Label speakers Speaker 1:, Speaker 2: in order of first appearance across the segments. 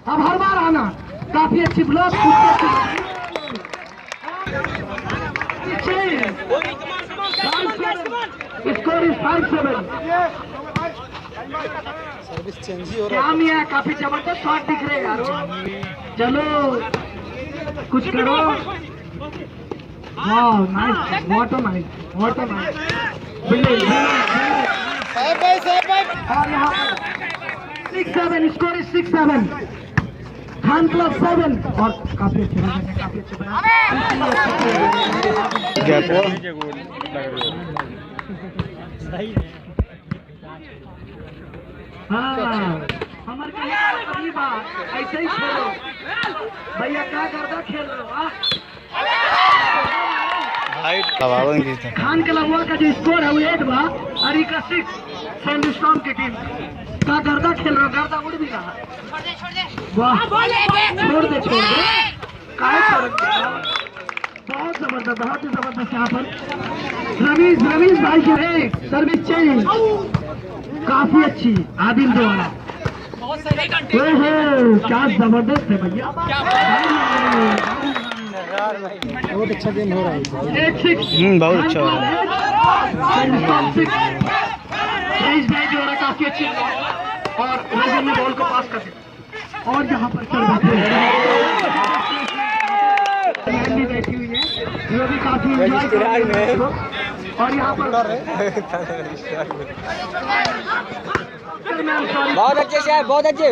Speaker 1: अब हर बार आना। काफी अच्छी block, score is 5-7।
Speaker 2: Service change ही हो
Speaker 1: क्या मिया, काफी जबरदस्त शॉट दिख रहे यार। चलो कुछ करो। वाह nice, what a nice, what a nice. और यहाँ 6-7, स्कोर इज 6-7। खान क्लब 7। और काफी अच्छे रन है, काफी अच्छे बना। हाँ हमारे कहीं बात ऐसे ही खेलो भैया, क्या करता खेल रहे हो। खान क्लब का जो स्कोर है वो 8 बा, अरिका 6, सैंडस्टॉर्म की टीम का गर्दा खेल रहा, गर्दा उड़ भी रहा। वाह छोड़ दे काहे छोड़ दे। बहुत जबरदस्त, बहुत ही जबरदस्त। यहाँ पर रमीज भाई के सर्विस चेंज काफी अच्छी। आदिल द्वारा क्या जबरदस्त है भैया,
Speaker 2: बहुत अच्छा गेम हो रहा है।
Speaker 1: 8-6
Speaker 2: बहुत अच्छा हो रहा है।
Speaker 1: भाई जो है काफी अच्छी और रजन ने बॉल को पास कर दिया। और यहाँ पर चल बैठी हुई है, वो भी काफी एंजॉय कर रही है। और यहाँ पर
Speaker 2: बहुत अच्छे से, बहुत अच्छे।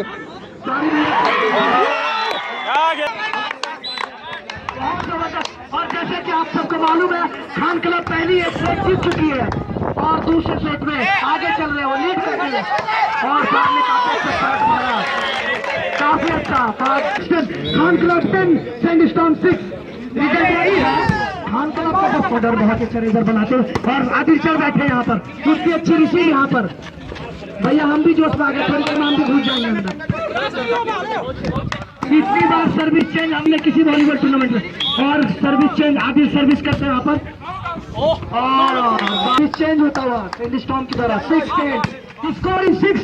Speaker 1: और जैसे कि आप सबको मालूम है, खान क्लब पहली एक सेट जीत चुकी है और दूसरे सेट में आगे चल रहे हो, लीड कर रही है। और सामने काफी अच्छा शॉट मारा, काफी अच्छा। Khan club 10, sandstorm 6। रिजल्ट यही है। खान क्लब का बॉर्डर बहुत अच्छा रिजल्ट बनाते हैं। और आदिल चल बैठे यहाँ पर, उसकी अच्छी रिसीव यहाँ पर। भैया हम भी जोश में आ गए, थोड़ी देर में हम भी घुस जाएंगे अंदर। इतनी बार सर्विस चेंज हमने किसी वॉलीबॉल टूर्नामेंट में। और सर्विस चेंज, आदिल सर्विस करते हैं यहाँ पर और सर्विस चेंज होता हुआ सैंडस्टॉर्म की तरह। 6 स्कोर इज 6।